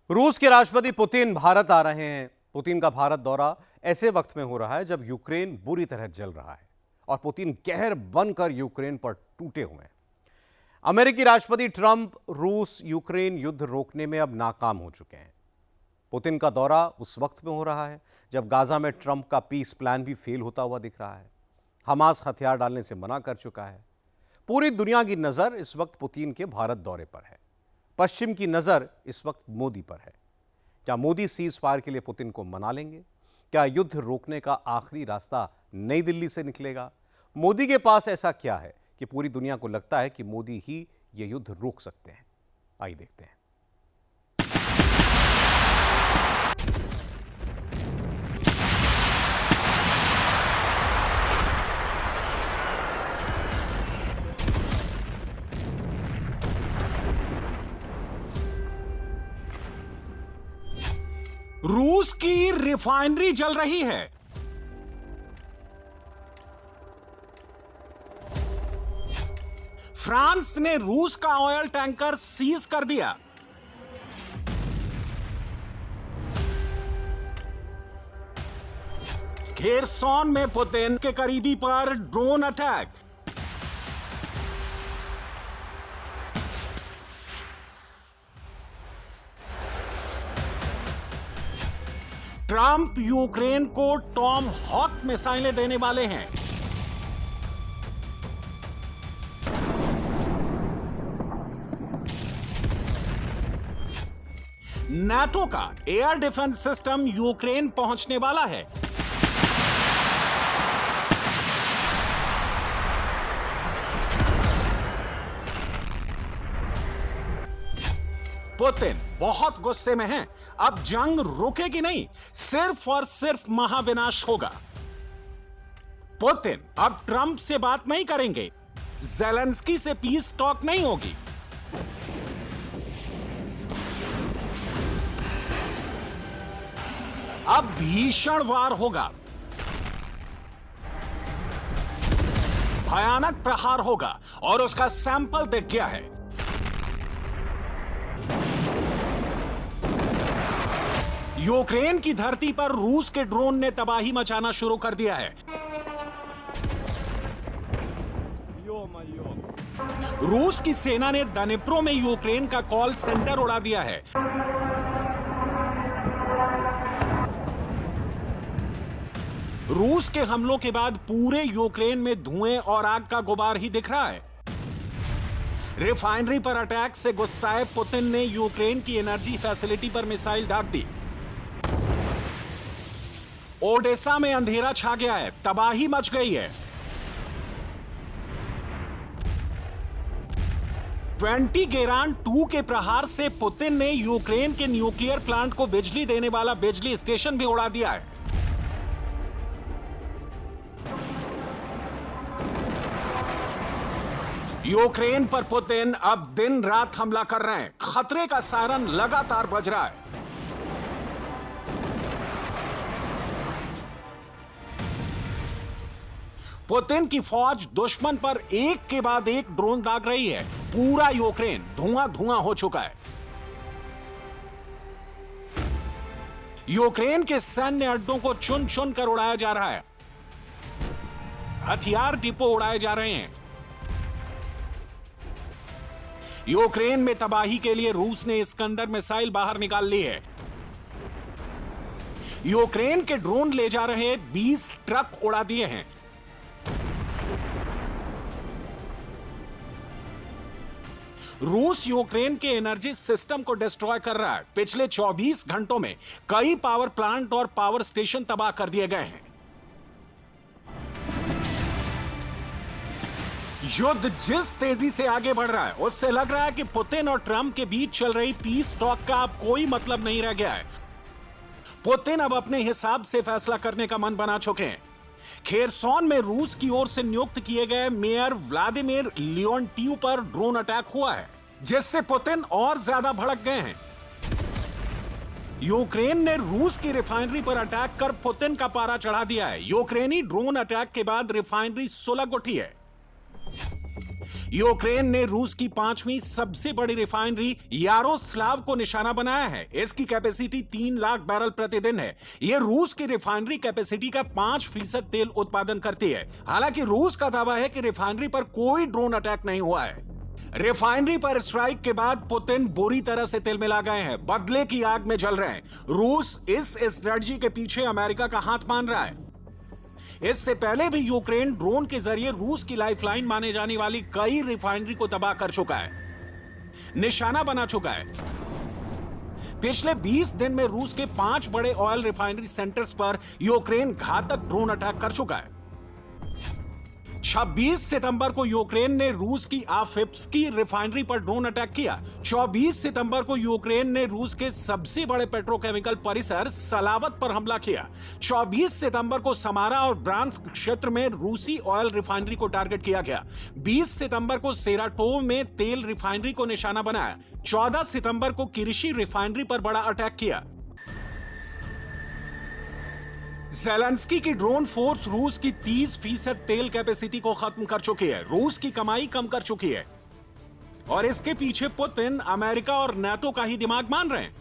रूस के राष्ट्रपति पुतिन भारत आ रहे हैं। पुतिन का भारत दौरा ऐसे वक्त में हो रहा है जब यूक्रेन बुरी तरह जल रहा है और पुतिन कहर बनकर यूक्रेन पर टूटे हुए हैं। अमेरिकी राष्ट्रपति ट्रंप रूस यूक्रेन युद्ध रोकने में अब नाकाम हो चुके हैं। पुतिन का दौरा उस वक्त में हो रहा है जब गाजा में ट्रंप का पीस प्लान भी फेल होता हुआ दिख रहा है। हमास हथियार डालने से मना कर चुका है। पूरी दुनिया की नजर इस वक्त पुतिन के भारत दौरे पर है। पश्चिम की नजर इस वक्त मोदी पर है। क्या मोदी सीज फायर के लिए पुतिन को मना लेंगे? क्या युद्ध रोकने का आखिरी रास्ता नई दिल्ली से निकलेगा? मोदी के पास ऐसा क्या है कि पूरी दुनिया को लगता है कि मोदी ही यह युद्ध रोक सकते हैं? आइए देखते हैं। रूस की रिफाइनरी जल रही है। फ्रांस ने रूस का ऑयल टैंकर सीज कर दिया। खेरसॉन में पुतिन के करीबी पर ड्रोन अटैक। ट्रंप यूक्रेन को टॉम हॉक मिसाइलें देने वाले हैं। नाटो का एयर डिफेंस सिस्टम यूक्रेन पहुंचने वाला है। पुतिन बहुत गुस्से में हैं। अब जंग रुकेगी नहीं, सिर्फ और सिर्फ महाविनाश होगा। पुतिन अब ट्रंप से बात नहीं करेंगे। ज़ेलेंस्की से पीस टॉक नहीं होगी। अब भीषण वार होगा। भयानक प्रहार होगा और उसका सैंपल दिख गया है। यूक्रेन की धरती पर रूस के ड्रोन ने तबाही मचाना शुरू कर दिया है। रूस की सेना ने दनिप्रो में यूक्रेन का कॉल सेंटर उड़ा दिया है। रूस के हमलों के बाद पूरे यूक्रेन में धुएं और आग का गुबार ही दिख रहा है। रिफाइनरी पर अटैक से गुस्साए पुतिन ने यूक्रेन की एनर्जी फैसिलिटी पर मिसाइल दाग दी। ओडेसा में अंधेरा छा गया है, तबाही मच गई है। 20 गेरान 2 के प्रहार से पुतिन ने यूक्रेन के न्यूक्लियर प्लांट को बिजली देने वाला बिजली स्टेशन भी उड़ा दिया है। यूक्रेन पर पुतिन अब दिन रात हमला कर रहे हैं। खतरे का सायरन लगातार बज रहा है। पुतिन की फौज दुश्मन पर एक के बाद एक ड्रोन दाग रही है। पूरा यूक्रेन धुआं धुआं हो चुका है। यूक्रेन के सैन्य अड्डों को चुन चुन कर उड़ाया जा रहा है। हथियार डिपो उड़ाए जा रहे हैं। यूक्रेन में तबाही के लिए रूस ने इस्कंदर मिसाइल बाहर निकाल ली है। यूक्रेन के ड्रोन ले जा रहे 20 ट्रक उड़ा दिए हैं। रूस यूक्रेन के एनर्जी सिस्टम को डिस्ट्रॉय कर रहा है। पिछले 24 घंटों में कई पावर प्लांट और पावर स्टेशन तबाह कर दिए गए हैं। युद्ध जिस तेजी से आगे बढ़ रहा है उससे लग रहा है कि पुतिन और ट्रंप के बीच चल रही पीस टॉक का अब कोई मतलब नहीं रह गया है। पुतिन अब अपने हिसाब से फैसला करने का मन बना चुके हैं। खेरसॉन में रूस की ओर से नियुक्त किए गए मेयर व्लादिमीर लियोन्टिव पर ड्रोन अटैक हुआ है, जिससे पुतिन और ज्यादा भड़क गए हैं। यूक्रेन ने रूस की रिफाइनरी पर अटैक कर पुतिन का पारा चढ़ा दिया है। यूक्रेनी ड्रोन अटैक के बाद रिफाइनरी सुलग उठी है। यूक्रेन ने रूस की 5वीं सबसे बड़ी रिफाइनरी यारोस्लाव को निशाना बनाया है। इसकी कैपेसिटी 3 लाख बैरल प्रतिदिन है। यह रूस की रिफाइनरी कैपेसिटी का 5% तेल उत्पादन करती है। हालांकि रूस का दावा है कि रिफाइनरी पर कोई ड्रोन अटैक नहीं हुआ है। रिफाइनरी पर स्ट्राइक के बाद पुतिन बुरी तरह से तिलमिला गए हैं, बदले की आग में जल रहे हैं। रूस इस स्ट्रेटजी के पीछे अमेरिका का हाथ मान रहा है। इससे पहले भी यूक्रेन ड्रोन के जरिए रूस की लाइफलाइन माने जाने वाली कई रिफाइनरी को तबाह कर चुका है, निशाना बना चुका है। पिछले 20 दिन में रूस के 5 बड़े ऑयल रिफाइनरी सेंटर्स पर यूक्रेन घातक ड्रोन अटैक कर चुका है। 26 सितंबर को यूक्रेन ने रूस की आफिप्सकी रिफाइनरी पर ड्रोन अटैक किया। 24 सितंबर को यूक्रेन ने रूस के सबसे बड़े पेट्रोकेमिकल परिसर सलावत पर हमला किया। 24 सितंबर को समारा और ब्रांस्क क्षेत्र में रूसी ऑयल रिफाइनरी को टारगेट किया गया। 20 सितंबर को सेराटोव में तेल रिफाइनरी को निशाना बनाया। 14 सितंबर को किरिशी रिफाइनरी पर बड़ा अटैक किया। ज़ेलेंस्की की ड्रोन फोर्स रूस की 30% तेल कैपेसिटी को खत्म कर चुकी है, रूस की कमाई कम कर चुकी है। और इसके पीछे पुतिन, अमेरिका और नाटो का ही दिमाग मान रहे हैं।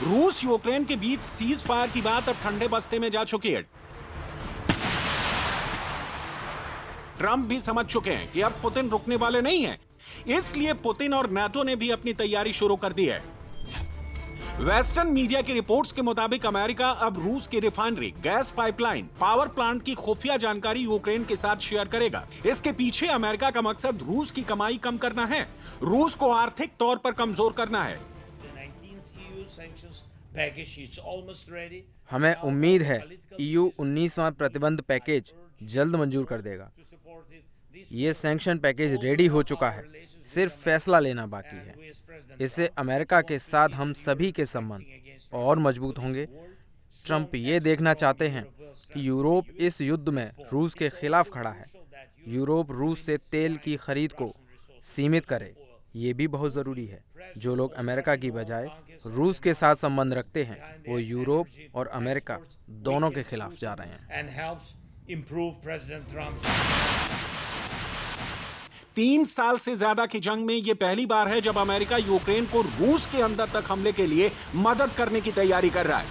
रूस यूक्रेन के बीच सीज फायर की बात अब ठंडे बस्ते में जा चुकी है। ट्रंप भी समझ चुके हैं कि अब पुतिन रुकने वाले नहीं हैं। इसलिए पुतिन और नाटो ने भी अपनी तैयारी शुरू कर दी है। वेस्टर्न मीडिया की रिपोर्ट्स के मुताबिक अमेरिका अब रूस की refinery, gas pipeline, power plant की खुफिया जानकारी यूक्रेन के साथ शेयर करेगा। इसके पीछे अमेरिका का मकसद रूस की कमाई कम करना है, रूस को आर्थिक तौर पर कमजोर करना है। हमें उम्मीद है EU 19वां प्रतिबंध पैकेज जल्द मंजूर कर देगा। ये सैंक्शन पैकेज रेडी हो चुका है, सिर्फ फैसला लेना बाकी है। इससे अमेरिका के साथ हम सभी के संबंध और मजबूत होंगे। ट्रंप ये देखना चाहते हैं कि यूरोप इस युद्ध में रूस के खिलाफ खड़ा है। यूरोप रूस से तेल की खरीद को सीमित करे, ये भी बहुत ज़रूरी है। जो लोग अमेरिका की बजाय रूस के साथ संबंध रखते हैं, वो यूरोप और अमेरिका दोनों के खिलाफ जा रहे हैं। 3 साल से ज्यादा की जंग में यह पहली बार है जब अमेरिका यूक्रेन को रूस के अंदर तक हमले के लिए मदद करने की तैयारी कर रहा है।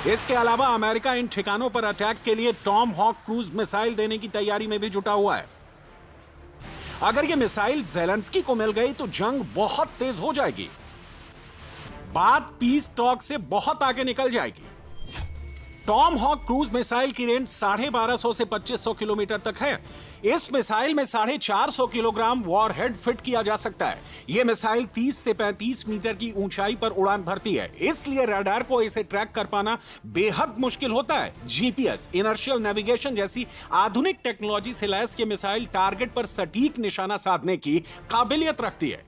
इसके अलावा अमेरिका इन ठिकानों पर अटैक के लिए टॉम हॉक क्रूज मिसाइल देने की तैयारी में भी जुटा हुआ है। अगर यह मिसाइल ज़ेलेंस्की को मिल गई तो जंग बहुत तेज हो जाएगी, बात पीस टॉक से बहुत आगे निकल जाएगी। टॉम हॉक क्रूज मिसाइल की रेंज 1250 से 2500 किलोमीटर तक है। इस मिसाइल में 450 किलोग्राम वॉरहेड फिट किया जा सकता है। यह मिसाइल 30 से 35 मीटर की ऊंचाई पर उड़ान भरती है, इसलिए रडार को इसे ट्रैक कर पाना बेहद मुश्किल होता है। जीपीएस, इनर्शियल नेविगेशन जैसी आधुनिक टेक्नोलॉजी से लैस यह मिसाइल टारगेट पर सटीक निशाना साधने की काबिलियत रखती है।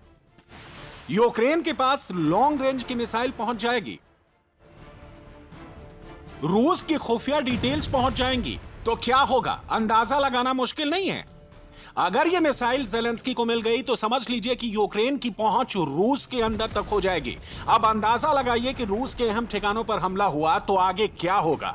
यूक्रेन के पास लॉन्ग रेंज की मिसाइल पहुंच जाएगी, रूस की खुफिया डिटेल्स पहुंच जाएंगी, तो क्या होगा अंदाजा लगाना मुश्किल नहीं है। अगर यह मिसाइल ज़ेलेंस्की को मिल गई तो समझ लीजिए कि यूक्रेन की पहुंच रूस के अंदर तक हो जाएगी। अब अंदाजा लगाइए कि रूस के अहम ठिकानों पर हमला हुआ तो आगे क्या होगा।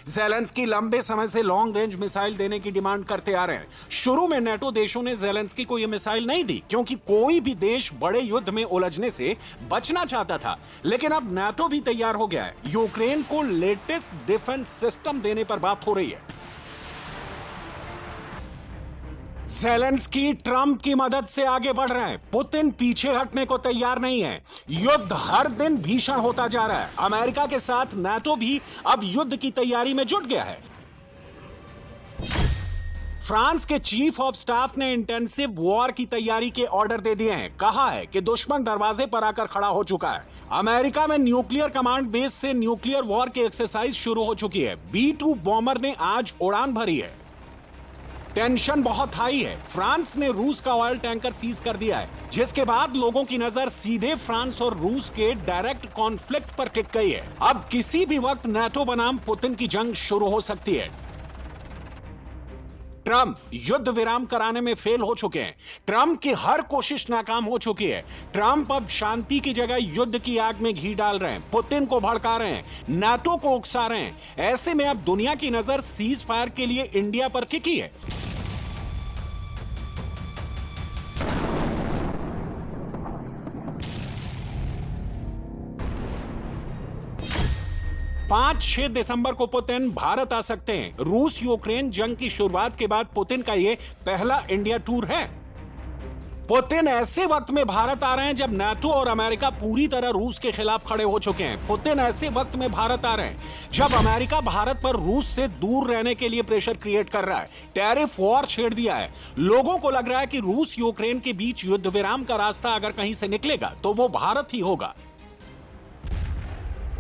ज़ेलेंस्की लंबे समय से लॉन्ग रेंज मिसाइल देने की डिमांड करते आ रहे हैं। शुरू में नाटो देशों ने ज़ेलेंस्की को यह मिसाइल नहीं दी, क्योंकि कोई भी देश बड़े युद्ध में उलझने से बचना चाहता था। लेकिन अब नाटो भी तैयार हो गया है। यूक्रेन को लेटेस्ट डिफेंस सिस्टम देने पर बात हो रही है। ज़ेलेंस्की ट्रंप की मदद से आगे बढ़ रहे हैं, पुतिन पीछे हटने को तैयार नहीं है। युद्ध हर दिन भीषण होता जा रहा है। अमेरिका के साथ नाटो भी अब युद्ध की तैयारी में जुट गया है। फ्रांस के चीफ ऑफ स्टाफ ने इंटेंसिव वॉर की तैयारी के ऑर्डर दे दिए हैं। कहा है कि दुश्मन दरवाजे पर आकर खड़ा हो चुका है। अमेरिका में न्यूक्लियर कमांड बेस से न्यूक्लियर वॉर की एक्सरसाइज शुरू हो चुकी है। B-2 बॉम्बर ने आज उड़ान भरी है। टेंशन बहुत हाई है। फ्रांस ने रूस का ऑयल टैंकर सीज कर दिया है, जिसके बाद लोगों की नजर सीधे फ्रांस और रूस के डायरेक्ट कॉन्फ्लिक्ट पर टिक गई है। अब किसी भी वक्त नाटो बनाम पुतिन की जंग शुरू हो सकती है। ट्रंप युद्ध विराम कराने में फेल हो चुके हैं। ट्रंप की हर कोशिश नाकाम हो चुकी है। ट्रंप अब शांति की जगह युद्ध की आग में घी डाल रहे हैं, पुतिन को भड़का रहे हैं, नाटो को उकसा रहे हैं। ऐसे में अब दुनिया की नजर सीज फायर के लिए इंडिया पर टिकी है। पांच 6 दिसंबर को पुतिन भारत आ सकते हैं। रूस यूक्रेन जंग की शुरुआत के बाद पुतिन का यह पहला इंडिया टूर है। पुतिन ऐसे वक्त में भारत आ रहे हैं जब नाटो और अमेरिका पूरी तरह रूस के खिलाफ खड़े हो चुके हैं। पुतिन ऐसे वक्त में भारत आ रहे हैं जब अमेरिका भारत पर रूस से दूर रहने के लिए प्रेशर क्रिएट कर रहा है, टैरिफ वॉर छेड़ दिया है। लोगों को लग रहा है कि रूस यूक्रेन के बीच युद्ध विराम का रास्ता अगर कहीं से निकलेगा तो वो भारत ही होगा।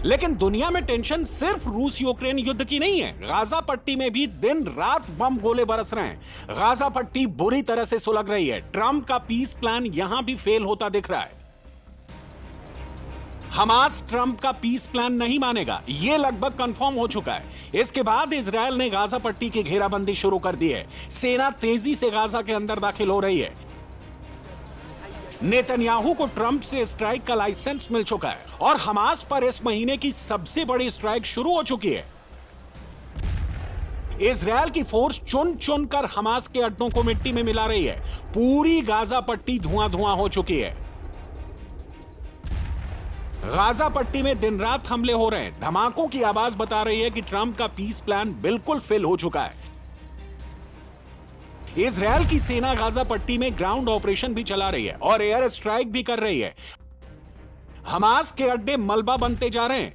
लेकिन दुनिया में टेंशन सिर्फ रूस यूक्रेन युद्ध की नहीं है। गाजा पट्टी में भी दिन रात बम गोले बरस रहे हैं। गाजा पट्टी बुरी तरह से सुलग रही है। ट्रंप का पीस प्लान यहां भी फेल होता दिख रहा है। हमास ट्रंप का पीस प्लान नहीं मानेगा, यह लगभग कंफर्म हो चुका है। इसके बाद इजरायल ने गाजा पट्टी की घेराबंदी शुरू कर दी है। सेना तेजी से गाजा के अंदर दाखिल हो रही है। नेतन्याहू को ट्रंप से स्ट्राइक का लाइसेंस मिल चुका है और हमास पर इस महीने की सबसे बड़ी स्ट्राइक शुरू हो चुकी है। इजरायल की फोर्स चुन चुन कर हमास के अड्डों को मिट्टी में मिला रही है। पूरी गाजा पट्टी धुआं धुआं हो चुकी है। गाजा पट्टी में दिन रात हमले हो रहे हैं। धमाकों की आवाज बता रही है कि ट्रंप का पीस प्लान बिल्कुल फेल हो चुका है। इजरायल की सेना गाजा पट्टी में ग्राउंड ऑपरेशन भी चला रही है और एयर स्ट्राइक भी कर रही है। हमास के अड्डे मलबा बनते जा रहे हैं।